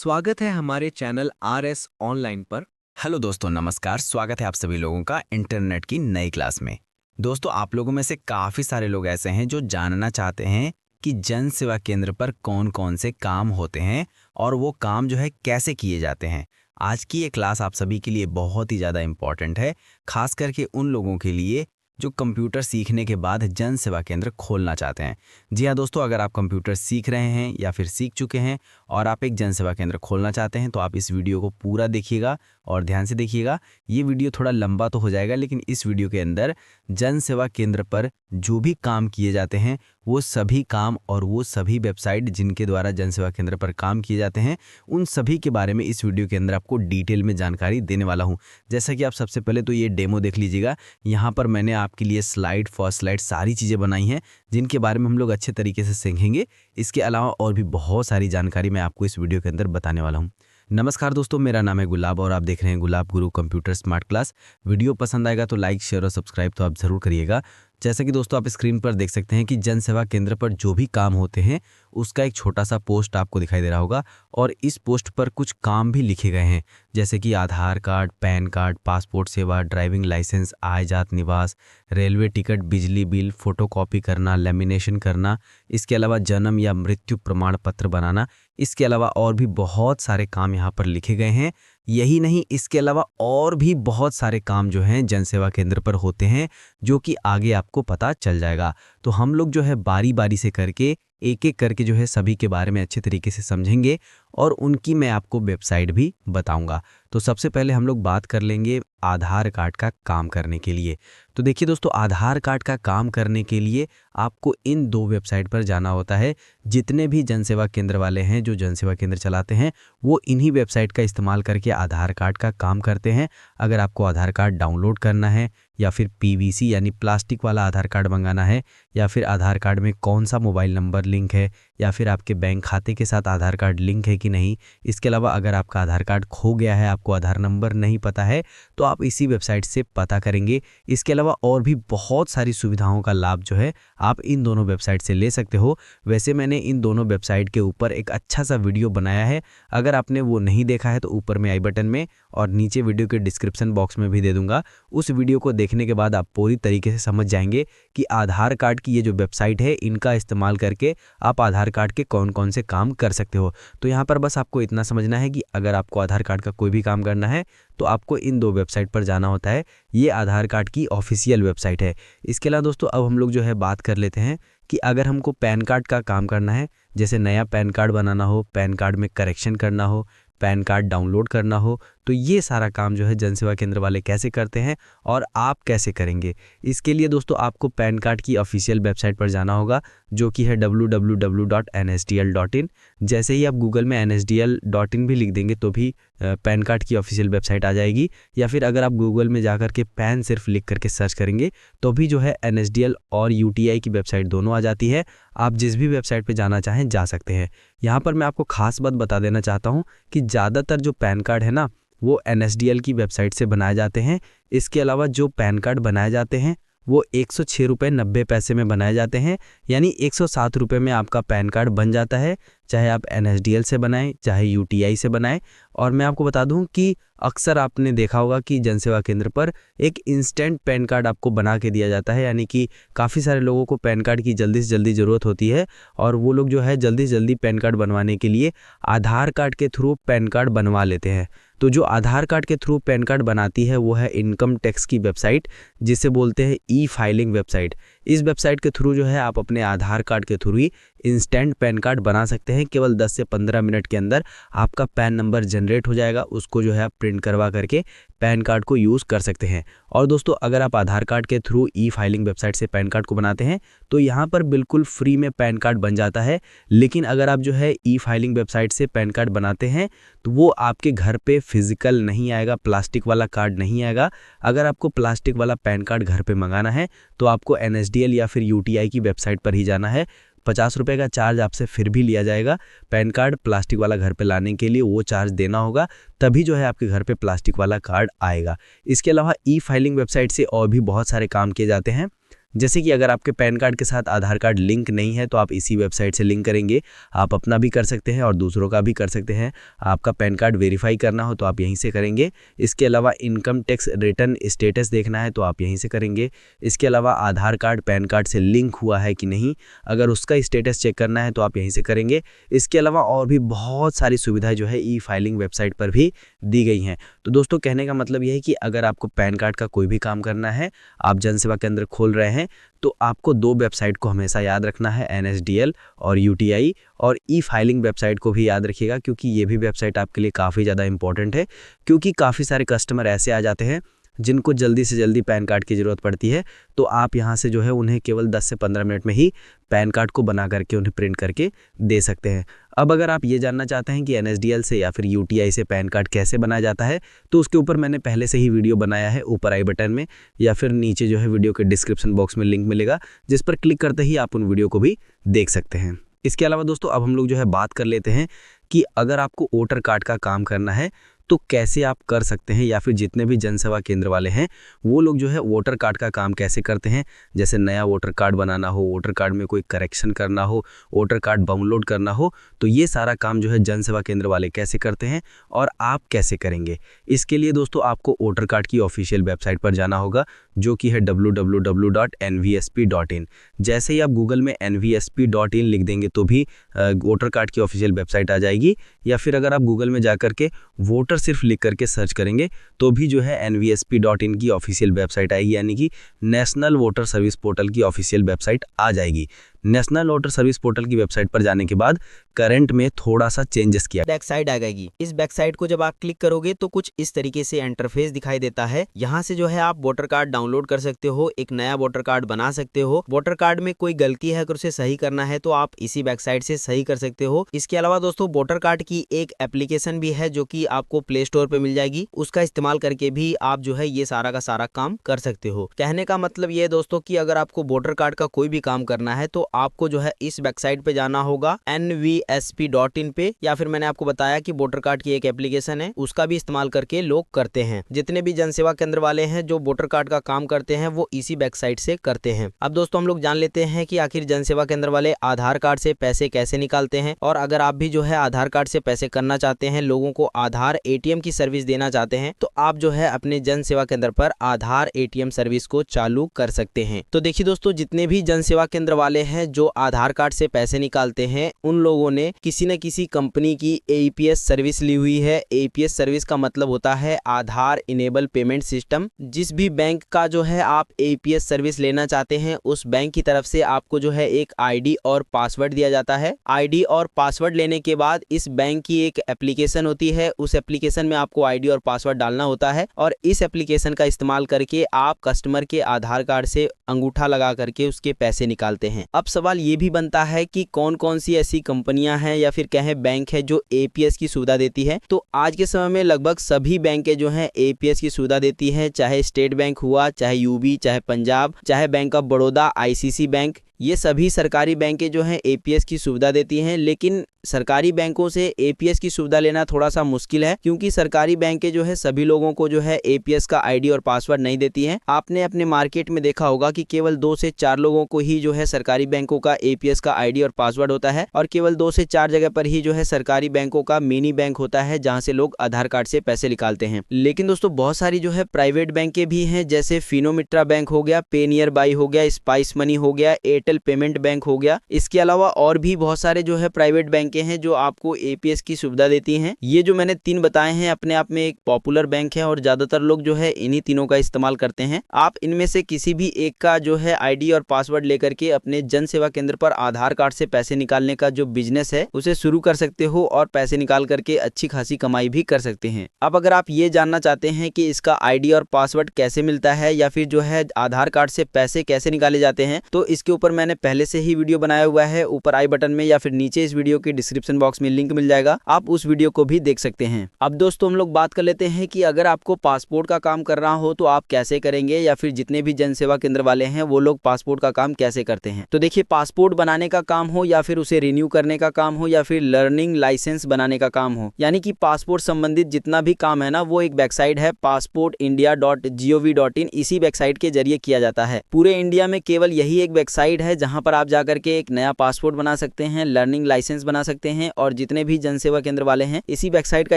स्वागत है हमारे चैनल RS ऑनलाइन पर। हेलो दोस्तों, नमस्कार। स्वागत है आप सभी लोगों का इंटरनेट की नई क्लास में। दोस्तों, आप लोगों में से काफ़ी सारे लोग ऐसे हैं जो जानना चाहते हैं कि जन सेवा केंद्र पर कौन कौन से काम होते हैं और वो काम जो है कैसे किए जाते हैं। आज की ये क्लास आप सभी के लिए बहुत ही ज़्यादा इम्पॉर्टेंट है, खास करके उन लोगों के लिए जो कंप्यूटर सीखने के बाद जन सेवा केंद्र खोलना चाहते हैं। जी हाँ दोस्तों, अगर आप कंप्यूटर सीख रहे हैं या फिर सीख चुके हैं और आप एक जन सेवा केंद्र खोलना चाहते हैं तो आप इस वीडियो को पूरा देखिएगा और ध्यान से देखिएगा। ये वीडियो थोड़ा लंबा तो हो जाएगा, लेकिन इस वीडियो के अंदर जन सेवा केंद्र पर जो भी काम किए जाते हैं वो सभी काम और वो सभी वेबसाइट जिनके द्वारा जन सेवा केंद्र पर काम किए जाते हैं उन सभी के बारे में इस वीडियो के अंदर आपको डिटेल में जानकारी देने वाला हूँ। जैसा कि आप सबसे पहले तो ये डेमो देख लीजिएगा। यहाँ पर मैंने आपके लिए स्लाइड फॉर स्लाइड सारी चीज़ें बनाई हैं जिनके बारे में हम लोग अच्छे तरीके से सीखेंगे। इसके अलावा और भी बहुत सारी जानकारी मैं आपको इस वीडियो के अंदर बताने वाला हूँ। नमस्कार दोस्तों, मेरा नाम है गुलाब और आप देख रहे हैं गुलाब गुरु कंप्यूटर स्मार्ट क्लास। वीडियो पसंद आएगा तो लाइक, शेयर और सब्सक्राइब तो आप ज़रूर करिएगा। जैसा कि दोस्तों आप स्क्रीन पर देख सकते हैं कि जन सेवा केंद्र पर जो भी काम होते हैं उसका एक छोटा सा पोस्ट आपको दिखाई दे रहा होगा और इस पोस्ट पर कुछ काम भी लिखे गए हैं, जैसे कि आधार कार्ड, पैन कार्ड, पासपोर्ट सेवा, ड्राइविंग लाइसेंस, आय जात निवास, रेलवे टिकट, बिजली बिल, फोटोकॉपी करना, लेमिनेशन करना, इसके अलावा जन्म या मृत्यु प्रमाण पत्र बनाना। इसके अलावा और भी बहुत सारे काम यहाँ पर लिखे गए हैं। यही नहीं, इसके अलावा और भी बहुत सारे काम जो हैं जन सेवा केंद्र पर होते हैं जो कि आगे आपको पता चल जाएगा। तो हम लोग जो है बारी बारी से करके एक एक करके जो है सभी के बारे में अच्छे तरीके से समझेंगे और उनकी मैं आपको वेबसाइट भी बताऊंगा। तो सबसे पहले हम लोग बात कर लेंगे आधार कार्ड का काम करने के लिए। तो देखिए दोस्तों, आधार कार्ड का काम करने के लिए आपको इन दो वेबसाइट पर जाना होता है। जितने भी जन सेवा केंद्र वाले हैं जो जन सेवा केंद्र चलाते हैं वो इन्हीं वेबसाइट का इस्तेमाल करके आधार कार्ड का काम करते हैं। अगर आपको आधार कार्ड डाउनलोड करना है या फिर PVC यानी प्लास्टिक वाला आधार कार्ड मंगाना है, या फिर आधार कार्ड में कौन सा मोबाइल नंबर लिंक है, या फिर आपके बैंक खाते के साथ आधार कार्ड लिंक है कि नहीं, इसके अलावा अगर आपका आधार कार्ड खो गया है, आपको आधार नंबर नहीं पता है, तो आप इसी वेबसाइट से पता करेंगे। इसके अलावा और भी बहुत सारी सुविधाओं का लाभ जो है आप इन दोनों वेबसाइट से ले सकते हो। वैसे मैंने इन दोनों वेबसाइट के ऊपर एक अच्छा सा वीडियो बनाया है, अगर आपने वो नहीं देखा है तो ऊपर में आई बटन में और नीचे वीडियो के डिस्क्रिप्शन बॉक्स में भी दे दूंगा। उस वीडियो को देखने के बाद आप पूरी तरीके से समझ जाएंगे कि आधार कार्ड की ये जो वेबसाइट है इनका इस्तेमाल करके आप आधार कार्ड के कौन कौन से काम कर सकते हो। तो यहाँ पर बस आपको इतना समझना है कि अगर आपको आधार कार्ड का कोई भी काम करना है तो आपको इन दो वेबसाइट पर जाना होता है। ये आधार कार्ड की ऑफिशियल वेबसाइट है। इसके अलावा दोस्तों अब हम लोग जो है बात कर लेते हैं कि अगर हमको पैन कार्ड का काम करना है, जैसे नया पैन कार्ड बनाना हो, पैन कार्ड में करेक्शन करना हो, पैन कार्ड डाउनलोड करना हो, तो ये सारा काम जो है जन सेवा केंद्र वाले कैसे करते हैं और आप कैसे करेंगे। इसके लिए दोस्तों आपको पैन कार्ड की ऑफिशियल वेबसाइट पर जाना होगा जो कि है www.nsdl.in। जैसे ही आप गूगल में nsdl.in भी लिख देंगे तो भी पैन कार्ड की ऑफिशियल वेबसाइट आ जाएगी, या फिर अगर आप गूगल में जाकर के पैन सिर्फ लिख करके सर्च करेंगे तो भी जो है NSDL और UTI की वेबसाइट दोनों आ जाती है। आप जिस भी वेबसाइट पे जाना चाहें जा सकते हैं। यहाँ पर मैं आपको खास बात बता देना चाहता हूँ कि ज़्यादातर जो पैन कार्ड है ना वो NSDL की वेबसाइट से बनाए जाते हैं। इसके अलावा जो पैन कार्ड बनाए जाते हैं वो 106 रुपये 90 पैसे में बनाए जाते हैं, यानी 107 रुपये में आपका पैन कार्ड बन जाता है, चाहे आप NSDL से बनाएं चाहे UTI से बनाएं। और मैं आपको बता दूं कि अक्सर आपने देखा होगा कि जन सेवा केंद्र पर एक इंस्टेंट पैन कार्ड आपको बना के दिया जाता है, यानी कि काफ़ी सारे लोगों को पैन कार्ड की जल्दी से जल्दी ज़रूरत होती है और वो लोग जो है जल्दी से जल्दी पैन कार्ड बनवाने के लिए आधार कार्ड के थ्रू पैन कार्ड बनवा लेते हैं। तो जो आधार कार्ड के थ्रू पैन कार्ड बनाती है वो है इनकम टैक्स की वेबसाइट, जिसे बोलते हैं E-फाइलिंग वेबसाइट। इस वेबसाइट के थ्रू जो है आप अपने आधार कार्ड के थ्रू ही इंस्टेंट पैन कार्ड बना सकते हैं। केवल 10 से 15 मिनट के अंदर आपका पैन नंबर जनरेट हो जाएगा, उसको जो है आप प्रिंट करवा करके पैन कार्ड को यूज़ कर सकते हैं। और दोस्तों अगर आप आधार कार्ड के थ्रू E-फाइलिंग वेबसाइट से पैन कार्ड को बनाते हैं तो यहाँ पर बिल्कुल फ्री में पैन कार्ड बन जाता है। लेकिन अगर आप जो है E-फाइलिंग वेबसाइट से पैन कार्ड बनाते हैं तो वो आपके घर पे फिजिकल नहीं आएगा, प्लास्टिक वाला कार्ड नहीं आएगा। अगर आपको प्लास्टिक वाला पैन कार्ड घर पे मंगाना है तो आपको NSDL या फिर UTI की वेबसाइट पर ही जाना है। 50 रुपये का चार्ज आपसे फिर भी लिया जाएगा। पैन कार्ड प्लास्टिक वाला घर पे लाने के लिए वो चार्ज देना होगा, तभी जो है आपके घर पे प्लास्टिक वाला कार्ड आएगा। इसके अलावा E-फाइलिंग वेबसाइट से और भी बहुत सारे काम किए जाते हैं। जैसे कि अगर आपके पैन कार्ड के साथ आधार कार्ड लिंक नहीं है तो आप इसी वेबसाइट से लिंक करेंगे। आप अपना भी कर सकते हैं और दूसरों का भी कर सकते हैं। आपका पैन कार्ड वेरीफाई करना हो तो आप यहीं से करेंगे। इसके अलावा इनकम टैक्स रिटर्न स्टेटस देखना है तो आप यहीं से करेंगे। इसके अलावा आधार कार्ड पैन कार्ड से लिंक हुआ है कि नहीं, अगर उसका स्टेटस चेक करना है तो आप यहीं से करेंगे। इसके अलावा और भी बहुत सारी सुविधाएं जो है ई फाइलिंग वेबसाइट पर भी दी गई हैं। तो दोस्तों कहने का मतलब यह है कि अगर आपको पैन कार्ड का कोई भी काम करना है, आप जन सेवा केंद्र खोल रहे हैं, तो आपको 2 वेबसाइट को हमेशा याद रखना है, NSDL और UTI। और ई फाइलिंग वेबसाइट को भी याद रखिएगा क्योंकि ये भी वेबसाइट आपके लिए काफ़ी ज़्यादा इंपॉर्टेंट है, क्योंकि काफ़ी सारे कस्टमर ऐसे आ जाते हैं जिनको जल्दी से जल्दी पैन कार्ड की ज़रूरत पड़ती है। तो आप यहाँ से जो है उन्हें केवल 10 से 15 मिनट में ही पैन कार्ड को बना करके उन्हें प्रिंट करके दे सकते हैं। अब अगर आप ये जानना चाहते हैं कि NSDL से या फिर UTI से पैन कार्ड कैसे बनाया जाता है, तो उसके ऊपर मैंने पहले से ही वीडियो बनाया है, ऊपर आई बटन में या फिर नीचे जो है वीडियो के डिस्क्रिप्शन बॉक्स में लिंक मिलेगा, जिस पर क्लिक करते ही आप उन वीडियो को भी देख सकते हैं। इसके अलावा दोस्तों अब हम लोग जो है बात कर लेते हैं कि अगर आपको वोटर कार्ड का काम करना है तो कैसे आप कर सकते हैं, या फिर जितने भी जन सेवा केंद्र वाले हैं वो लोग जो है वोटर कार्ड का काम कैसे करते हैं। जैसे नया वोटर कार्ड बनाना हो, वोटर कार्ड में कोई करेक्शन करना हो, वोटर कार्ड डाउनलोड करना हो, तो ये सारा काम जो है जन सेवा केंद्र वाले कैसे करते हैं और आप कैसे करेंगे। इसके लिए दोस्तों आपको वोटर कार्ड की ऑफिशियल वेबसाइट पर जाना होगा, जो कि है www.nvsp.in। जैसे ही आप गूगल में nvsp.in लिख देंगे तो भी वोटर कार्ड की ऑफिशियल वेबसाइट आ जाएगी, या फिर अगर आप गूगल में जा करके वोटर सिर्फ लिख करके सर्च करेंगे तो भी जो है nvsp.in की ऑफिशियल वेबसाइट आएगी, यानी कि नेशनल वोटर सर्विस पोर्टल की ऑफिशियल वेबसाइट आ जाएगी। नेशनल वोटर सर्विस पोर्टल की वेबसाइट पर जाने के बाद करंट में थोड़ा सा चेंजेस किया, बैक साइड आ जाएगी। इस बैक साइड को जब आप क्लिक करोगे तो कुछ इस तरीके से इंटरफेस दिखाई देता है। यहाँ से जो है आप वोटर कार्ड डाउनलोड कर सकते हो, एक नया वोटर कार्ड बना सकते हो। वोटर कार्ड में कोई गलती है अगर उसे सही करना है तो आप इसी बैक साइड से सही कर सकते हो। इसके अलावा दोस्तों वोटर कार्ड की एक एप्लीकेशन भी है जो कि आपको प्ले स्टोर पे मिल जाएगी, उसका इस्तेमाल करके भी आप जो है ये सारा का सारा काम कर सकते हो। कहने का मतलब ये है दोस्तों कि अगर आपको वोटर कार्ड का कोई भी काम करना है तो आपको जो है इस वेबसाइट पे जाना होगा nvsp.in पे, या फिर मैंने आपको बताया कि वोटर कार्ड की एक एप्लीकेशन है, उसका भी इस्तेमाल करके लोग करते हैं। जितने भी जन सेवा केंद्र वाले हैं जो वोटर कार्ड का काम करते हैं वो इसी वेबसाइट से करते हैं। अब दोस्तों हम लोग जान लेते हैं कि आखिर जन सेवा केंद्र वाले आधार कार्ड से पैसे कैसे निकालते हैं, और अगर आप भी जो है आधार कार्ड से पैसे करना चाहते हैं, लोगों को आधार ATM की सर्विस देना चाहते हैं, तो आप जो है अपने जन सेवा केंद्र पर आधार ATM सर्विस को चालू कर सकते हैं। तो देखिए दोस्तों, जितने भी जन सेवा केंद्र वाले हैं जो आधार कार्ड से पैसे निकालते हैं, उन लोगों ने किसी न किसी कंपनी की APS सर्विस ली हुई है। APS सर्विस का मतलब होता है आधार इनेबल पेमेंट सिस्टम। जिस भी बैंक का जो है आप APS सर्विस लेना चाहते हैं, उस बैंक की तरफ से आपको जो है एक ID और पासवर्ड दिया जाता है। ID और पासवर्ड लेने के बाद इस बैंक की एक एप्लीकेशन होती है, उस एप्लीकेशन में आपको ID और पासवर्ड डालना होता है, और इस एप्लीकेशन का इस्तेमाल करके आप कस्टमर के आधार कार्ड से अंगूठा लगा करके उसके पैसे निकालते हैं। अब सवाल ये भी बनता है कि कौन कौन सी ऐसी कंपनियां हैं या फिर कहें बैंक है जो APS की सुविधा देती है। तो आज के समय में लगभग सभी बैंकें जो हैं APS की सुविधा देती हैं, चाहे स्टेट बैंक हुआ, चाहे UB, चाहे पंजाब, चाहे bank of Baroda, ICC bank, ये सभी सरकारी बैंकें जो हैं APS की सुविधा देती हैं। लेकिन सरकारी बैंकों से APS की सुविधा लेना थोड़ा सा मुश्किल है, क्योंकि सरकारी बैंकें जो है सभी लोगों को जो है APS का ID और पासवर्ड नहीं देती हैं। आपने अपने मार्केट में देखा होगा कि केवल 2 से 4 लोगों को ही जो है सरकारी बैंकों का APS का ID और पासवर्ड होता है, और केवल 2 से 4 जगह पर ही जो है सरकारी बैंकों का मिनी बैंक होता है, जहां से लोग आधार कार्ड से पैसे निकालते हैं। लेकिन दोस्तों बहुत सारी जो है प्राइवेट बैंकें भी हैं, जैसे फिनोमित्रा बैंक हो गया, पे नियर बाई हो गया, स्पाइस मनी हो गया, एयरटेल पेमेंट बैंक हो गया। इसके अलावा और भी बहुत सारे जो है प्राइवेट बैंकें हैं जो आपको APS की सुविधा देती हैं। ये जो मैंने 3 बताए हैं अपने आप में एक पॉपुलर बैंक है, और ज्यादातर लोग जो है इन्हीं तीनों का इस्तेमाल करते हैं। आप इनमें से किसी भी एक का जो है ID और पासवर्ड लेकर के अपने जन सेवा केंद्र पर आधार कार्ड से पैसे निकालने का जो बिजनेस है उसे शुरू कर सकते हो, और पैसे निकाल करके अच्छी खासी कमाई भी कर सकते हैं। अब अगर आप ये जानना चाहते हैं कि इसका ID और पासवर्ड कैसे मिलता है, या फिर जो है आधार कार्ड से पैसे कैसे निकाले जाते हैं, तो इसके ऊपर मैंने पहले से ही वीडियो बनाया हुआ है, ऊपर आई बटन में या फिर नीचे इस वीडियो के डिस्क्रिप्शन बॉक्स में लिंक मिल जाएगा, आप उस वीडियो को भी देख सकते हैं। अब दोस्तों हम लोग बात कर लेते हैं कि अगर आपको पासपोर्ट का काम करना हो तो आप कैसे करेंगे, या फिर जितने भी जन सेवा केंद्र वाले हैं वो लोग पासपोर्ट का काम कैसे करते हैं। तो देखिए, पासपोर्ट बनाने का काम हो या फिर उसे रिन्यू करने का काम हो या फिर लर्निंग लाइसेंस बनाने का काम हो, यानी कि पासपोर्ट संबंधित जितना भी काम है ना, वो एक वेबसाइट है passportindia.gov.in, इसी वेबसाइट के जरिए किया जाता है। पूरे इंडिया में केवल यही एक वेबसाइट है जहां पर आप जाकर के एक नया पासपोर्ट बना सकते हैं, लर्निंग लाइसेंस बना सकते हैं, और जितने भी जन सेवा केंद्र वाले हैं इसी वेबसाइट का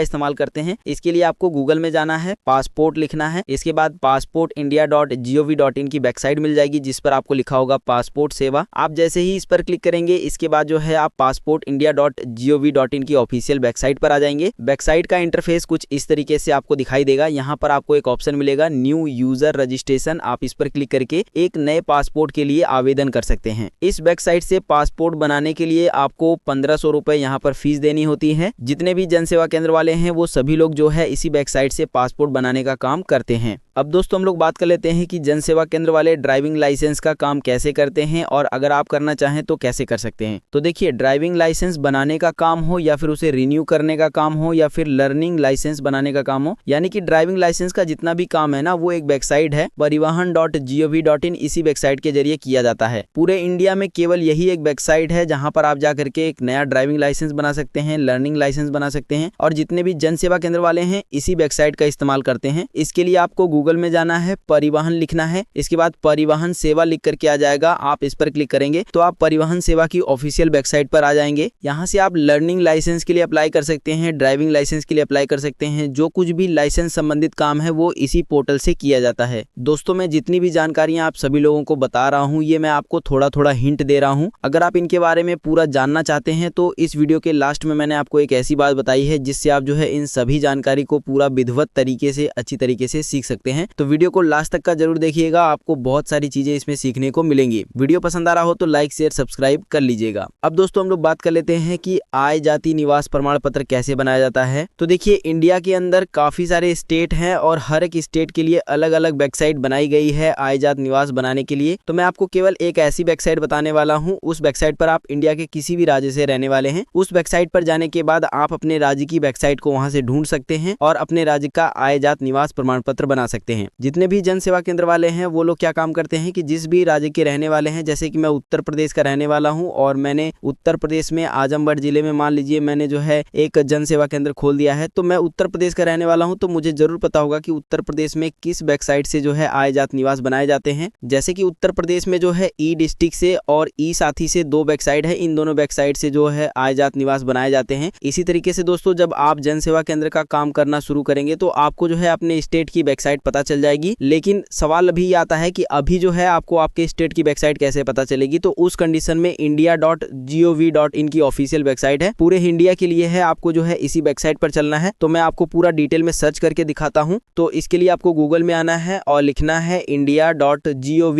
इस्तेमाल करते हैं। इसके लिए आपको गूगल में जाना है, पासपोर्ट लिखना है, इसके बाद passportindia.gov.in की वेबसाइट मिल जाएगी जिस पर आपको लिखा होगा पासपोर्ट सेवा। आप जैसे ही इस पर क्लिक करेंगे, इसके बाद जो है आप passportindia.gov.in की ऑफिशियल वेबसाइट पर आ जाएंगे। वेबसाइट का इंटरफेस कुछ इस तरीके से आपको दिखाई देगा। यहाँ पर आपको एक ऑप्शन मिलेगा न्यू यूजर रजिस्ट्रेशन, आप इस पर क्लिक करके एक नए पासपोर्ट के लिए आवेदन कर सकते हैं। इस वेबसाइट से पासपोर्ट बनाने के लिए आपको 1500 रुपए यहाँ पर फीस देनी होती है। जितने भी जन सेवा केंद्र वाले हैं वो सभी लोग जो है इसी वेबसाइट से पासपोर्ट बनाने का काम करते हैं। अब दोस्तों हम लोग बात कर लेते हैं कि जन सेवा केंद्र वाले ड्राइविंग लाइसेंस का काम कैसे करते हैं, और अगर आप करना चाहें तो कैसे कर सकते हैं। तो देखिए, ड्राइविंग लाइसेंस बनाने का काम हो या फिर उसे रिन्यू करने का काम हो या फिर लर्निंग लाइसेंस बनाने का काम हो, यानी कि ड्राइविंग लाइसेंस का जितना भी काम है ना, वो एक वेबसाइट है परिवहन.gov.in, इसी वेबसाइट के जरिए किया जाता है। पूरे इंडिया में केवल यही एक वेबसाइट है जहां पर आप जाकर के एक नया ड्राइविंग लाइसेंस बना सकते हैं, लर्निंग लाइसेंस बना सकते हैं, और जितने भी जन सेवा केंद्र वाले हैं इसी वेबसाइट का इस्तेमाल करते हैं। इसके लिए आपको गूगल में जाना है, परिवहन लिखना है, इसके बाद परिवहन सेवा लिख करके आ जाएगा। आप इस पर क्लिक करेंगे तो आप परिवहन सेवा की ऑफिशियल वेबसाइट पर आ जाएंगे। यहाँ से आप लर्निंग लाइसेंस के लिए अप्लाई कर सकते हैं, ड्राइविंग लाइसेंस के लिए अप्लाई कर सकते हैं। जो कुछ भी लाइसेंस संबंधित काम है वो इसी पोर्टल से किया जाता है। दोस्तों, मैं जितनी भी जानकारियां आप सभी लोगों को बता रहा हूँ, ये मैं आपको थोड़ा थोड़ा हिंट दे रहा हूँ। अगर आप इनके बारे में पूरा जानना चाहते हैं तो इस वीडियो के लास्ट में मैंने आपको एक ऐसी बात बताई है जिससे आप जो है इन सभी जानकारी को पूरा विधिवत तरीके से, अच्छी तरीके से सीख सकते हैं। तो वीडियो को लास्ट तक का जरूर देखिएगा, आपको बहुत सारी चीजें इसमें सीखने को मिलेंगी। वीडियो पसंद आ रहा हो तो लाइक शेयर सब्सक्राइब कर लीजिएगा। अब दोस्तों हम लोग बात कर लेते हैं कि आय जाति निवास प्रमाण पत्र कैसे बनाया जाता है। तो देखिए, इंडिया के अंदर काफी सारे स्टेट हैं और हर एक स्टेट के लिए अलग अलग वेबसाइट बनाई गई है आय जात निवास बनाने के लिए। तो मैं आपको केवल एक ऐसी वेबसाइट बताने वाला हूँ। उस वेबसाइट पर आप इंडिया के किसी भी राज्य से रहने वाले हैं, उस वेबसाइट पर जाने के बाद आप अपने राज्य की वेबसाइट को वहां से ढूंढ सकते हैं और अपने राज्य का आय जात निवास प्रमाण पत्र बना सकते हैं। जितने भी जन सेवा केंद्र वाले हैं वो लोग क्या काम करते हैं कि जिस भी राज्य के रहने वाले हैं, जैसे कि मैं उत्तर प्रदेश का रहने वाला हूं और मैंने उत्तर प्रदेश में आजमगढ़ जिले में मान लीजिए मैंने जो है एक जन सेवा केंद्र खोल दिया है, तो मैं उत्तर प्रदेश का रहने वाला हूं, तो मुझे जरूर पता होगा कि उत्तर प्रदेश में किस वेबसाइट से जो है आय जात निवास बनाए जाते हैं। जैसे कि उत्तर प्रदेश में जो है ई डिस्ट्रिक्ट से और ई साथी से दो वेबसाइट है, इन दोनों वेबसाइट से जो है आय जात निवास बनाए जाते हैं। इसी तरीके से दोस्तों, जब आप जन सेवा केंद्र का काम करना शुरू करेंगे तो आपको जो है अपने स्टेट की वेबसाइट पता चल जाएगी। लेकिन सवाल अभी आता है कि अभी जो है आपको आपके स्टेट की वेबसाइट कैसे पता चलेगी। तो उस कंडीशन में india.gov.in की ऑफिशियल वेबसाइट है, पूरे इंडिया के लिए है, आपको जो है इसी वेबसाइट पर चलना है। तो मैं आपको पूरा डिटेल में सर्च करके दिखाता हूं। तो इसके लिए आपको गूगल में आना है और लिखना है india.gov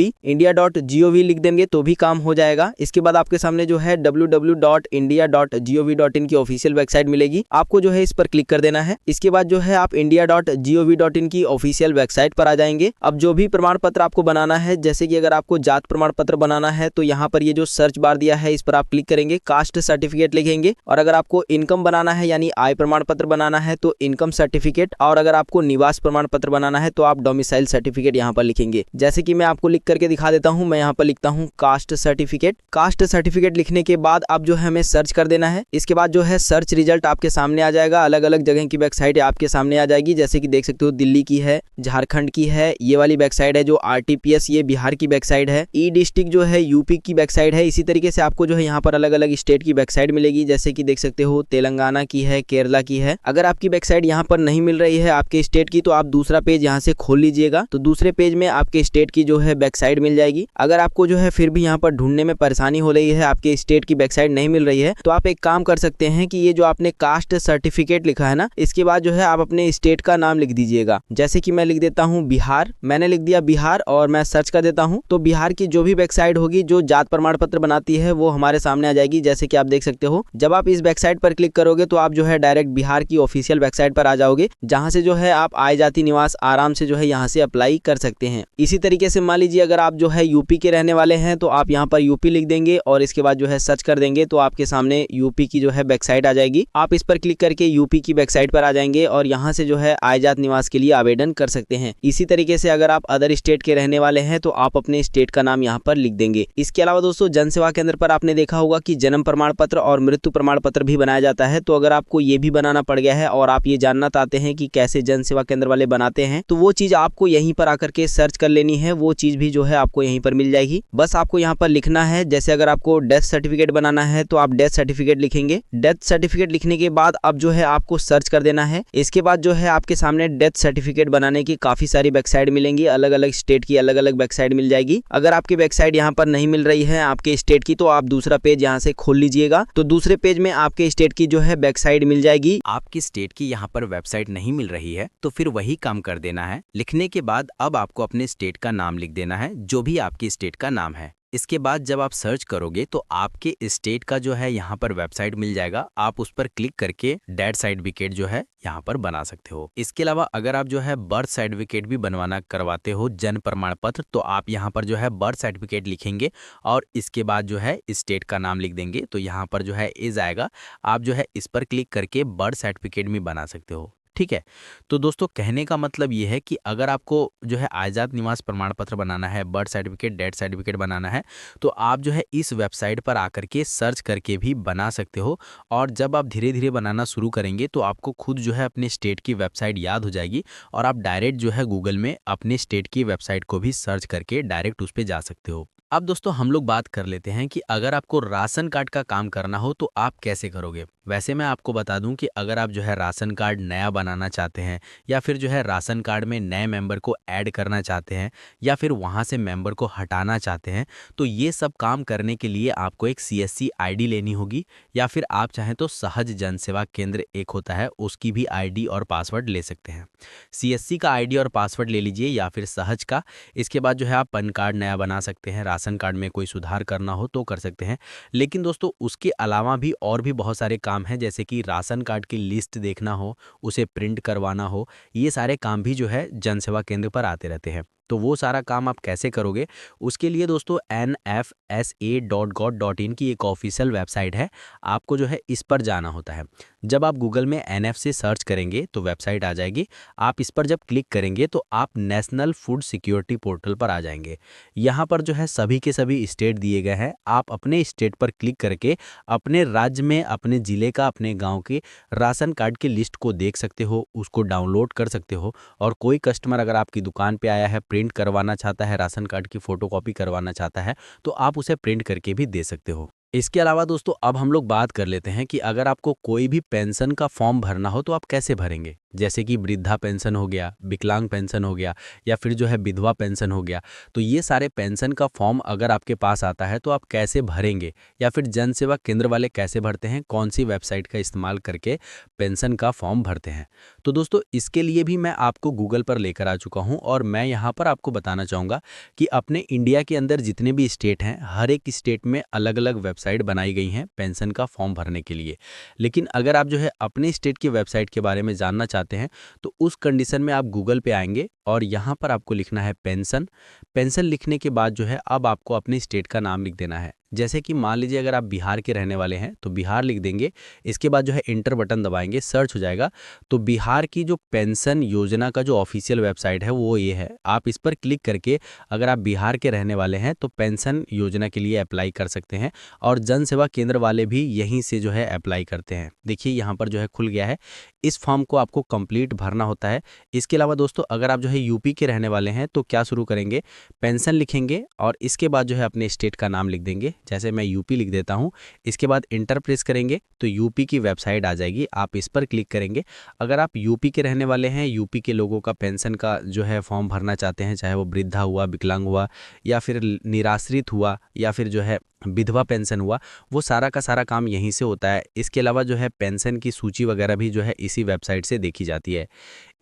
लिख देंगे तो भी काम हो जाएगा। इसके बाद आपके सामने जो है www.india.gov.in की ऑफिशियल वेबसाइट मिलेगी, आपको जो है इस पर क्लिक कर देना है। इसके बाद जो है आप india.gov.in की ऑफिशियल वेबसाइट पर आ जाएंगे। अब जो भी प्रमाण पत्र आपको बनाना है, जैसे कि अगर आपको जात प्रमाण पत्र बनाना है तो यहाँ पर ये जो सर्च बार दिया है इस पर आप क्लिक करेंगे, कास्ट सर्टिफिकेट लिखेंगे, और अगर आपको इनकम बनाना है यानी आय प्रमाण पत्र बनाना है तो इनकम सर्टिफिकेट, और अगर आपको निवास प्रमाण पत्र बनाना है तो आप डोमिसाइल सर्टिफिकेट यहाँ पर लिखेंगे। जैसे कि मैं आपको लिख करके दिखा देता हूँ, मैं यहाँ पर लिखता हूँ कास्ट सर्टिफिकेट। कास्ट सर्टिफिकेट लिखने के बाद आप जो है हमें सर्च कर देना है। इसके बाद जो है सर्च रिजल्ट आपके सामने आ जाएगा, अलग अलग जगह की वेबसाइट आपके सामने आ जाएगी। जैसे कि देख सकते हो दिल्ली की है, झारखंड की है, ये वाली वेबसाइट है जो RTPS, ये बिहार की वेबसाइट है, ई डिस्ट्रिक्ट जो है यूपी की वेबसाइट है। इसी तरीके से आपको जो है यहाँ पर अलग अलग स्टेट की वेबसाइट मिलेगी, जैसे कि देख सकते हो तेलंगाना की है, केरला की है। अगर आपकी वेबसाइट यहाँ पर नहीं मिल रही है आपके स्टेट की, तो आप दूसरा पेज यहाँ से खोल लीजिएगा, तो दूसरे पेज में आपके स्टेट की जो है वेबसाइट मिल जाएगी। अगर आपको जो है फिर भी यहाँ पर ढूंढने में परेशानी हो रही है, आपके स्टेट की वेबसाइट नहीं मिल रही है, तो आप एक काम कर सकते हैं कि ये जो आपने कास्ट सर्टिफिकेट लिखा है ना, इसके बाद जो है आप अपने स्टेट का नाम लिख दीजिएगा। जैसे कि मैं लिख लिख देता हूँ बिहार। मैंने लिख दिया बिहार और मैं सर्च कर देता हूँ। तो बिहार की जो भी वेबसाइट होगी जो जात प्रमाण पत्र बनाती है वो हमारे सामने आ जाएगी, जैसे कि आप देख सकते हो। जब आप इस वेबसाइट पर क्लिक करोगे तो आप जो है डायरेक्ट बिहार की ऑफिशियल वेबसाइट पर आ जाओगे, जहां से जो है आप आय जाति निवास आराम से जो है यहाँ से अप्लाई कर सकते हैं। इसी तरीके से मान लीजिए अगर आप जो है यूपी के रहने वाले हैं तो आप यहाँ पर यूपी लिख देंगे और इसके बाद जो है सर्च कर देंगे तो आपके सामने यूपी की जो है वेबसाइट आ जाएगी। आप इस पर क्लिक करके यूपी की वेबसाइट पर आ जाएंगे और यहाँ से जो है आय जात निवास के लिए आवेदन कर सकते हैं। इसी तरीके से अगर आप अदर स्टेट के रहने वाले हैं तो आप अपने स्टेट का नाम यहाँ पर लिख देंगे। इसके अलावा दोस्तों जन सेवा केंद्र पर आपने देखा होगा कि जन्म प्रमाण पत्र और मृत्यु प्रमाण पत्र भी बनाया जाता है। तो अगर आपको ये भी बनाना पड़ गया है और आप ये जानना चाहते हैं कि कैसे जन सेवा केंद्र वाले बनाते हैं तो वो चीज आपको यहीं पर आकर के सर्च कर लेनी है। वो चीज भी जो है आपको यहीं पर मिल जाएगी। बस आपको यहाँ पर लिखना है, जैसे अगर आपको डेथ सर्टिफिकेट बनाना है तो आप डेथ सर्टिफिकेट लिखेंगे। डेथ सर्टिफिकेट लिखने के बाद अब जो है आपको सर्च कर देना है। इसके बाद जो है आपके सामने डेथ सर्टिफिकेट बनाने की काफी सारी वेबसाइट मिलेंगी, अलग अलग स्टेट की अलग अलग वेबसाइट मिल जाएगी। अगर आपकी वेबसाइट यहाँ पर नहीं मिल रही है आपके स्टेट की तो आप दूसरा पेज यहाँ से खोल लीजिएगा। तो दूसरे पेज में आपके स्टेट की जो है वेबसाइट मिल जाएगी। आपकी स्टेट की यहाँ पर वेबसाइट नहीं मिल रही है तो फिर वही काम कर देना है। लिखने के बाद अब आपको अपने स्टेट का नाम लिख देना है, जो भी आपकी स्टेट का नाम है। इसके बाद जब आप सर्च करोगे तो आपके स्टेट का जो है यहाँ पर वेबसाइट मिल जाएगा। आप उस पर क्लिक करके डेथ सर्टिफिकेट जो है यहाँ पर बना सकते हो। इसके अलावा अगर आप जो है बर्थ सर्टिफिकेट भी बनवाना करवाते हो जन्म प्रमाण पत्र, तो आप यहाँ पर जो है बर्थ सर्टिफिकेट लिखेंगे और इसके बाद जो है स्टेट का नाम लिख देंगे। तो यहाँ पर जो है इज आएगा, आप जो है इस पर क्लिक करके बर्थ सर्टिफिकेट भी बना सकते हो। ठीक है। तो दोस्तों कहने का मतलब ये है कि अगर आपको जो है आय जात निवास प्रमाण पत्र बनाना है, बर्थ सर्टिफिकेट, डेथ सर्टिफिकेट बनाना है तो आप जो है इस वेबसाइट पर आकर के सर्च करके भी बना सकते हो। और जब आप धीरे धीरे बनाना शुरू करेंगे तो आपको खुद जो है अपने स्टेट की वेबसाइट याद हो जाएगी और आप डायरेक्ट जो है गूगल में अपने स्टेट की वेबसाइट को भी सर्च करके डायरेक्ट उस पर जा सकते हो। अब दोस्तों हम लोग बात कर लेते हैं कि अगर आपको राशन कार्ड का काम करना हो तो आप कैसे करोगे। वैसे मैं आपको बता दूं कि अगर आप जो है राशन कार्ड नया बनाना चाहते हैं या फिर जो है राशन कार्ड में नए मेंबर को ऐड करना चाहते हैं या फिर वहां से मेंबर को हटाना चाहते हैं तो ये सब काम करने के लिए आपको एक CSC ID लेनी होगी, या फिर आप चाहें तो सहज जन सेवा केंद्र एक होता है उसकी भी ID और पासवर्ड ले सकते हैं। CSC का ID और पासवर्ड ले लीजिए या फिर सहज का। इसके बाद जो है आप पैन कार्ड नया बना सकते हैं, राशन कार्ड में कोई सुधार करना हो तो कर सकते हैं। लेकिन दोस्तों उसके अलावा भी और भी बहुत सारे काम हैं, जैसे कि राशन कार्ड की लिस्ट देखना हो, उसे प्रिंट करवाना हो, ये सारे काम भी जो है जन सेवा केंद्र पर आते रहते हैं। तो वो सारा काम आप कैसे करोगे, उसके लिए दोस्तों nfsa.gov.in की एक ऑफिशियल वेबसाइट है, आपको जो है इस पर जाना होता है। जब आप गूगल में NF से सर्च करेंगे तो वेबसाइट आ जाएगी। आप इस पर जब क्लिक करेंगे तो आप नेशनल फूड सिक्योरिटी पोर्टल पर आ जाएंगे। यहाँ पर जो है सभी के सभी स्टेट दिए गए हैं। आप अपने स्टेट पर क्लिक करके अपने राज्य में, अपने ज़िले का, अपने गाँव के राशन कार्ड की लिस्ट को देख सकते हो, उसको डाउनलोड कर सकते हो। और कोई कस्टमर अगर आपकी दुकान पे आया है, प्रिंट करवाना चाहता है, राशन कार्ड की फोटोकॉपी करवाना चाहता है तो आप उसे प्रिंट करके भी दे सकते हो। इसके अलावा दोस्तों अब हम लोग बात कर लेते हैं कि अगर आपको कोई भी पेंशन का फॉर्म भरना हो तो आप कैसे भरेंगे। जैसे कि वृद्धा पेंशन हो गया, विकलांग पेंशन हो गया या फिर जो है विधवा पेंशन हो गया, तो ये सारे पेंशन का फॉर्म अगर आपके पास आता है तो आप कैसे भरेंगे, या फिर जन सेवा केंद्र वाले कैसे भरते हैं, कौन सी वेबसाइट का इस्तेमाल करके पेंशन का फॉर्म भरते हैं। तो दोस्तों इसके लिए भी मैं आपको गूगल पर लेकर आ चुका हूँ और मैं यहाँ पर आपको बताना चाहूँगा कि अपने इंडिया के अंदर जितने भी स्टेट हैं, हर एक स्टेट में अलग अलग वेबसाइट बनाई गई हैं पेंशन का फॉर्म भरने के लिए। लेकिन अगर आप जो है अपने स्टेट की वेबसाइट के बारे में जानना चाहते हैं तो उस कंडीशन में आप गूगल पे आएंगे और यहाँ पर आपको लिखना है पेंशन। पेंशन लिखने के बाद जो है अब आपको अपने स्टेट का नाम लिख देना है। जैसे कि मान लीजिए अगर आप बिहार के रहने वाले हैं तो बिहार लिख देंगे। इसके बाद जो है इंटर बटन दबाएंगे, सर्च हो जाएगा। तो बिहार की जो पेंशन योजना का जो ऑफिशियल वेबसाइट है वो ये है। आप इस पर क्लिक करके अगर आप बिहार के रहने वाले हैं तो पेंशन योजना के लिए अप्लाई कर सकते हैं और जन सेवा केंद्र वाले भी यहीं से जो है अप्लाई करते हैं। देखिए यहाँ पर जो है खुल गया है। इस फॉर्म को आपको कंप्लीट भरना होता है। इसके अलावा दोस्तों अगर आप जो है यूपी के रहने वाले हैं तो क्या शुरू करेंगे, पेंशन लिखेंगे और इसके बाद जो है अपने स्टेट का नाम लिख देंगे। जैसे मैं यूपी लिख देता हूं। इसके बाद इंटर प्रेस करेंगे तो यूपी की वेबसाइट आ जाएगी। आप इस पर क्लिक करेंगे। अगर आप यूपी के रहने वाले हैं, यूपी के लोगों का पेंशन का जो है फॉर्म भरना चाहते हैं, चाहे वो वृद्धा हुआ, विकलांग हुआ या फिर निराश्रित हुआ या फिर जो है विधवा पेंशन हुआ, वो सारा का सारा काम यहीं से होता है। इसके अलावा जो है पेंशन की सूची वगैरह भी जो है इसी वेबसाइट से देखी जाती है।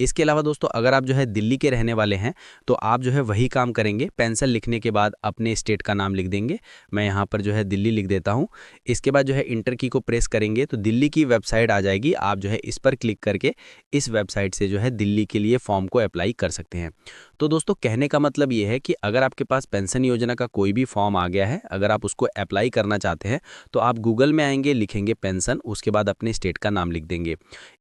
इसके अलावा दोस्तों अगर आप जो है दिल्ली के रहने वाले हैं तो आप जो है वही काम करेंगे। पेंशन लिखने के बाद अपने स्टेट का नाम लिख देंगे। मैं यहाँ पर जो है दिल्ली लिख देता हूँ। इसके बाद जो है इंटर की को प्रेस करेंगे तो दिल्ली की वेबसाइट आ जाएगी। आप जो है इस पर क्लिक करके इस वेबसाइट से जो है दिल्ली के लिए फॉर्म को अप्लाई कर सकते हैं। तो दोस्तों कहने का मतलब ये है कि अगर आपके पास पेंशन योजना का कोई भी फॉर्म आ गया है, अगर आप उसको अप्लाई करना चाहते हैं तो आप गूगल में आएंगे, लिखेंगे पेंशन, उसके बाद अपने स्टेट का नाम लिख देंगे।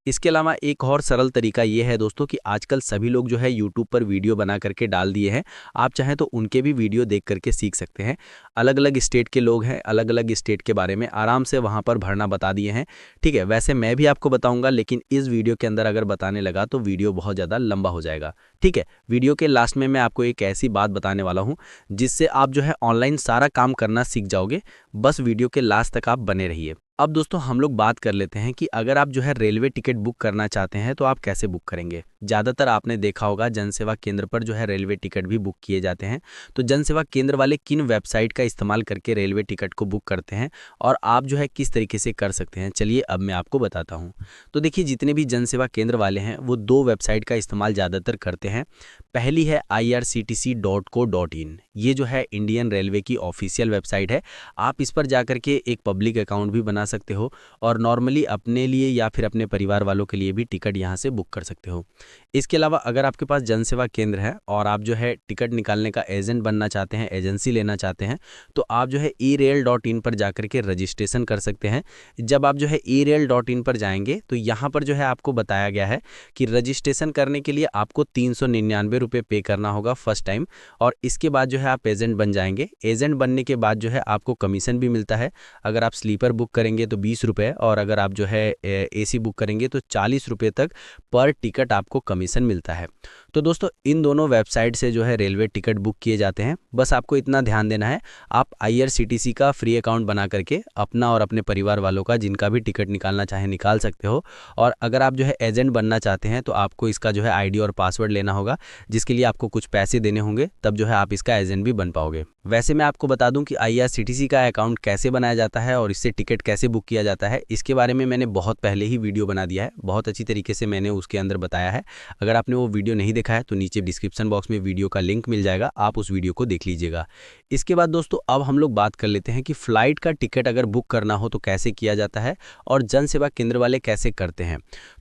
इसके अलावा एक और सरल तरीका ये है दोस्तों कि आजकल सभी लोग जो है यूट्यूब पर वीडियो बना करके डाल दिए हैं। आप चाहें तो उनके भी वीडियो देख करके सीख सकते हैं। अलग अलग स्टेट के लोग हैं, अलग अलग स्टेट के बारे में आराम से वहाँ पर भरना बता दिए हैं। ठीक है, वैसे मैं भी आपको बताऊंगा, लेकिन इस वीडियो के अंदर अगर बताने लगा तो वीडियो बहुत ज़्यादा लंबा हो जाएगा। ठीक है, वीडियो के लास्ट में मैं आपको एक ऐसी बात बताने वाला हूँ जिससे आप जो है ऑनलाइन सारा काम करना सीख जाओगे। बस वीडियो के लास्ट तक आप बने रहिए। अब दोस्तों हम लोग बात कर लेते हैं कि अगर आप जो है रेलवे टिकट बुक करना चाहते हैं तो आप कैसे बुक करेंगे। ज़्यादातर आपने देखा होगा जन सेवा केंद्र पर जो है रेलवे टिकट भी बुक किए जाते हैं। तो जन सेवा केंद्र वाले किन वेबसाइट का इस्तेमाल करके रेलवे टिकट को बुक करते हैं और आप जो है किस तरीके से कर सकते हैं, चलिए अब मैं आपको बताता हूँ। तो देखिए, जितने भी जन सेवा केंद्र वाले हैं वो 2 वेबसाइट का इस्तेमाल ज़्यादातर करते हैं। पहली है irctc.co.in। ये जो है इंडियन रेलवे की ऑफिशियल वेबसाइट है। आप इस पर जाकर के एक पब्लिक अकाउंट भी बना सकते हो और नॉर्मली अपने लिए या फिर अपने परिवार वालों के लिए भी टिकट यहाँ से बुक कर सकते हो। इसके अलावा अगर आपके पास जन सेवा केंद्र है और आप जो है टिकट निकालने का एजेंट बनना चाहते हैं, एजेंसी लेना चाहते हैं, तो आप जो है erail.in पर जाकर के रजिस्ट्रेशन कर सकते हैं। जब आप जो है erail.in पर जाएंगे तो यहाँ पर जो है आपको बताया गया है कि रजिस्ट्रेशन करने के लिए आपको 399 रुपये पे करना होगा फर्स्ट टाइम, और इसके बाद जो है आप एजेंट बन जाएंगे। एजेंट बनने के बाद जो है आपको कमीशन भी मिलता है। अगर आप स्लीपर बुक करेंगे तो 20 रुपये, और अगर आप जो है AC बुक करेंगे तो 40 रुपये तक पर टिकट आपको कमीशन मिलता है। तो दोस्तों इन दोनों वेबसाइट से जो है रेलवे टिकट बुक किए जाते हैं। बस आपको इतना ध्यान देना है, आप IRCTC का फ्री अकाउंट बना करके अपना और अपने परिवार वालों का जिनका भी टिकट निकालना चाहे निकाल सकते हो। और अगर आप जो है एजेंट बनना चाहते हैं तो आपको इसका जो है ID और पासवर्ड लेना होगा, जिसके लिए आपको कुछ पैसे देने होंगे, तब जो है आप इसका एजेंट भी बन पाओगे। वैसे मैं आपको बता दूं कि IRCTC का अकाउंट कैसे बनाया जाता है और इससे टिकट कैसे बुक किया जाता है, इसके बारे में मैंने बहुत पहले ही वीडियो बना दिया है। बहुत अच्छी तरीके से मैंने उसके अंदर बताया है। अगर आपने वो वीडियो नहीं देखा है तो नीचे डिस्क्रिप्शन बॉक्स में वीडियो का लिंक मिल जाएगा, आप उस वीडियो को देख लीजिएगा। इसके बाद दोस्तों अब हम लोग बात कर लेते हैं कि फ़्लाइट का टिकट अगर बुक करना हो तो कैसे किया जाता है और जन सेवा केंद्र वाले कैसे करते हैं।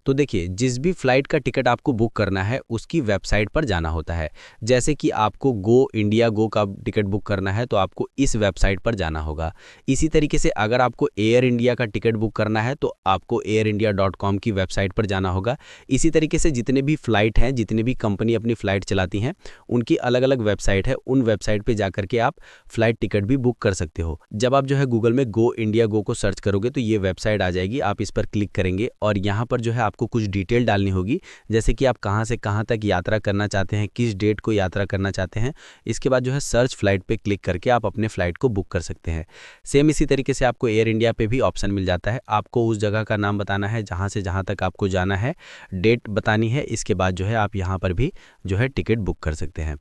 तो देखिए, जिस भी फ़्लाइट का टिकट आपको बुक करना है उसकी वेबसाइट पर जाना होता है। जैसे कि आपको गो इंडिया गो का टिकट बुक करना है तो आपको इस वेबसाइट पर जाना होगा। इसी तरीके से अगर आपको एयर इंडिया का टिकट बुक करना है तो आपको airindia.com की वेबसाइट पर जाना होगा। इसी तरीके से जितने भी फ़्लाइट हैं, जितने भी कंपनी अपनी फ़्लाइट चलाती हैं, उनकी अलग अलग वेबसाइट है। उन वेबसाइट पर जाकर के आप फ़्लाइट टिकट भी बुक कर सकते हो। जब आप जो है गूगल में गो इंडिया गो को सर्च करोगे तो ये वेबसाइट आ जाएगी। आप इस पर क्लिक करेंगे और यहाँ पर जो है आपको कुछ डिटेल डालनी होगी, जैसे कि आप कहाँ से कहाँ तक यात्रा करना चाहते हैं, किस डेट को यात्रा करना चाहते हैं। इसके बाद जो है सर्च फ्लाइट पे क्लिक करके आप अपने फ़्लाइट को बुक कर सकते हैं। सेम इसी तरीके से आपको एयर इंडिया पे भी ऑप्शन मिल जाता है। आपको उस जगह का नाम बताना है जहाँ से जहाँ तक आपको जाना है, डेट बतानी है। इसके बाद जो है आप यहाँ पर भी जो है टिकट बुक कर सकते हैं।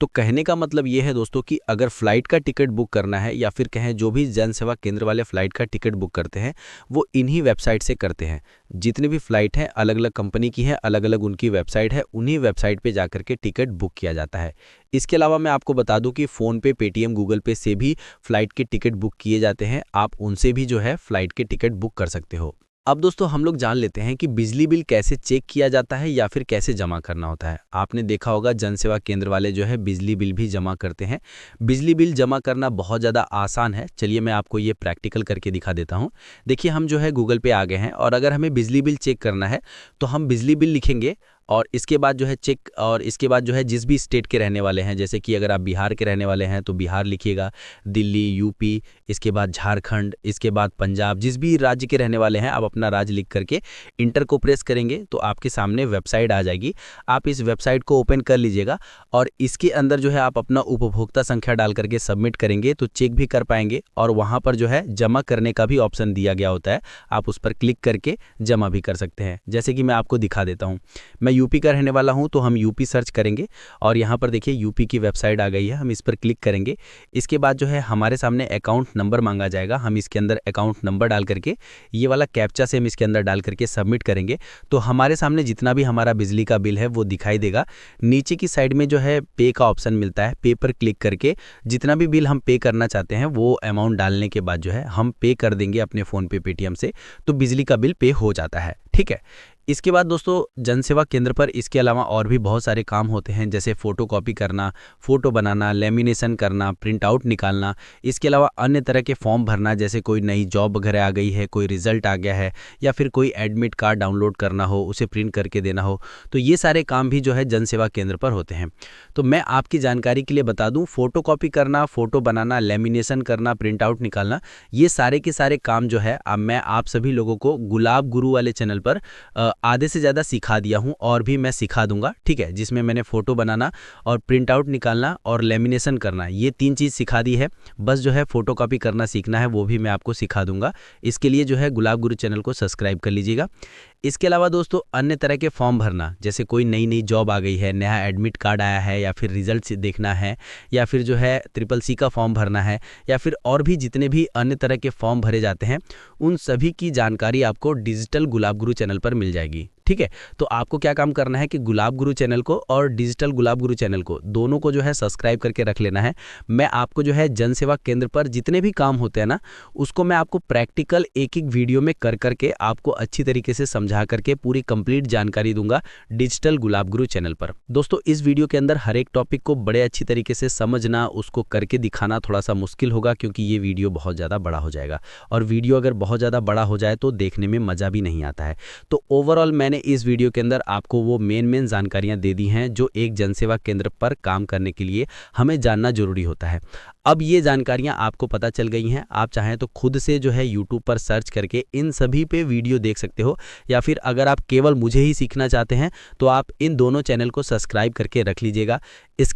तो कहने का मतलब ये है दोस्तों कि अगर फ़्लाइट का टिकट बुक करना है या फिर कहें जो भी जन सेवा केंद्र वाले फ़्लाइट का टिकट बुक करते हैं वो इन्हीं वेबसाइट से करते हैं। जितनी भी फ़्लाइट हैं अलग अलग कंपनी की है, अलग अलग उनकी वेबसाइट है, उन्हीं वेबसाइट पे जाकर के टिकट बुक किया जाता है। इसके अलावा मैं आपको बता दूं कि फ़ोनपे, पेटीएम, गूगल पे से भी फ़्लाइट के टिकट बुक किए जाते हैं। आप उनसे भी जो है फ़्लाइट के टिकट बुक कर सकते हो। अब दोस्तों हम लोग जान लेते हैं कि बिजली बिल कैसे चेक किया जाता है या फिर कैसे जमा करना होता है। आपने देखा होगा जन सेवा केंद्र वाले जो है बिजली बिल भी जमा करते हैं। बिजली बिल जमा करना बहुत ज़्यादा आसान है। चलिए मैं आपको ये प्रैक्टिकल करके दिखा देता हूँ। देखिए, हम जो है गूगल पे आ गए हैं और अगर हमें बिजली बिल चेक करना है तो हम बिजली बिल लिखेंगे और इसके बाद जो है चेक, और इसके बाद जो है जिस भी स्टेट के रहने वाले हैं, जैसे कि अगर आप बिहार के रहने वाले हैं तो बिहार लिखिएगा, दिल्ली, यूपी, इसके बाद झारखंड, इसके बाद पंजाब, जिस भी राज्य के रहने वाले हैं आप अपना राज्य लिख करके इंटर को प्रेस करेंगे तो आपके सामने वेबसाइट आ जाएगी। आप इस वेबसाइट को ओपन कर लीजिएगा और इसके अंदर जो है आप अपना उपभोक्ता संख्या डाल करके सबमिट करेंगे तो चेक भी कर पाएंगे। और वहाँ पर जो है जमा करने का भी ऑप्शन दिया गया होता है, आप उस पर क्लिक करके जमा भी कर सकते हैं। जैसे कि मैं आपको दिखा देता हूँ। मैं यूपी का रहने वाला हूँ तो हम यूपी सर्च करेंगे और यहाँ पर देखिए यूपी की वेबसाइट आ गई है, हम इस पर क्लिक करेंगे। इसके बाद जो है हमारे सामने अकाउंट नंबर मांगा जाएगा, हम इसके अंदर अकाउंट नंबर डाल करके ये वाला कैप्चा से हम इसके अंदर डाल करके सबमिट करेंगे तो हमारे सामने जितना भी हमारा बिजली का बिल है वो दिखाई देगा। नीचे की साइड में जो है पे का ऑप्शन मिलता है, पे पर क्लिक करके जितना भी बिल हम पे करना चाहते हैं वो अमाउंट डालने के बाद जो है हम पे कर देंगे अपने फ़ोन पे पेटीएम से, तो बिजली का बिल पे हो जाता है। ठीक है, इसके बाद दोस्तों जन सेवा केंद्र पर इसके अलावा और भी बहुत सारे काम होते हैं, जैसे फ़ोटोकॉपी करना, फ़ोटो बनाना, लेमिनेशन करना, प्रिंट आउट निकालना, इसके अलावा अन्य तरह के फॉर्म भरना, जैसे कोई नई जॉब वगैरह आ गई है, कोई रिजल्ट आ गया है या फिर कोई एडमिट कार्ड डाउनलोड करना हो, उसे प्रिंट करके देना हो, तो ये सारे काम भी जो है जन सेवा केंद्र पर होते हैं। तो मैं आपकी जानकारी के लिए बता दूँ, फ़ोटोकॉपी करना, फ़ोटो बनाना, लेमिनेशन करना, प्रिंट आउट निकालना, ये सारे के सारे काम जो है अब मैं आप सभी लोगों को गुलाब गुरु वाले चैनल पर आधे से ज़्यादा सिखा दिया हूँ और भी मैं सिखा दूंगा। ठीक है, जिसमें मैंने फ़ोटो बनाना और प्रिंट आउट निकालना और लेमिनेशन करना, ये 3 चीज़ सिखा दी है। बस जो है फ़ोटोकॉपी करना सीखना है, वो भी मैं आपको सिखा दूंगा। इसके लिए जो है गुलाब गुरु चैनल को सब्सक्राइब कर लीजिएगा। इसके अलावा दोस्तों अन्य तरह के फॉर्म भरना, जैसे कोई नई जॉब आ गई है, नया एडमिट कार्ड आया है या फिर रिजल्ट देखना है या फिर जो है CCC का फॉर्म भरना है या फिर और भी जितने भी अन्य तरह के फॉर्म भरे जाते हैं, उन सभी की जानकारी आपको डिजिटल गुलाब गुरु चैनल पर मिल जाएगी। ठीक है, तो आपको क्या काम करना है कि गुलाब गुरु चैनल को और डिजिटल गुलाब गुरु चैनल को दोनों को जो है सब्सक्राइब करके रख लेना है। मैं आपको जो है जन सेवा केंद्र पर जितने भी काम होते हैं ना, उसको मैं आपको प्रैक्टिकल एक एक वीडियो में कर करके आपको अच्छी तरीके से समझा करके पूरी कंप्लीट जानकारी दूंगा डिजिटल गुलाब गुरु चैनल पर। दोस्तों इस वीडियो के अंदर हर एक टॉपिक को बड़े अच्छी तरीके से समझना, उसको करके दिखाना थोड़ा सा मुश्किल होगा, क्योंकि ये वीडियो बहुत ज़्यादा बड़ा हो जाएगा और वीडियो अगर बहुत ज़्यादा बड़ा हो जाए तो देखने में मज़ा भी नहीं आता है। तो ओवरऑल मैंने इस वीडियो के अंदर आपको वो मेन जानकारियां दे दी हैं जो एक जनसेवा केंद्र पर काम करने के लिए हमें जानना जरूरी होता है। अब ये जानकारियां आपको पता चल गई हैं, आप चाहें तो खुद से जो है YouTube पर सर्च करके इन सभी पे वीडियो देख सकते हो, या फिर अगर आप केवल मुझे ही सीखना चाहते हैं तो आप इन दोनों चैनल को सब्सक्राइब करके रख लीजिएगा। इसके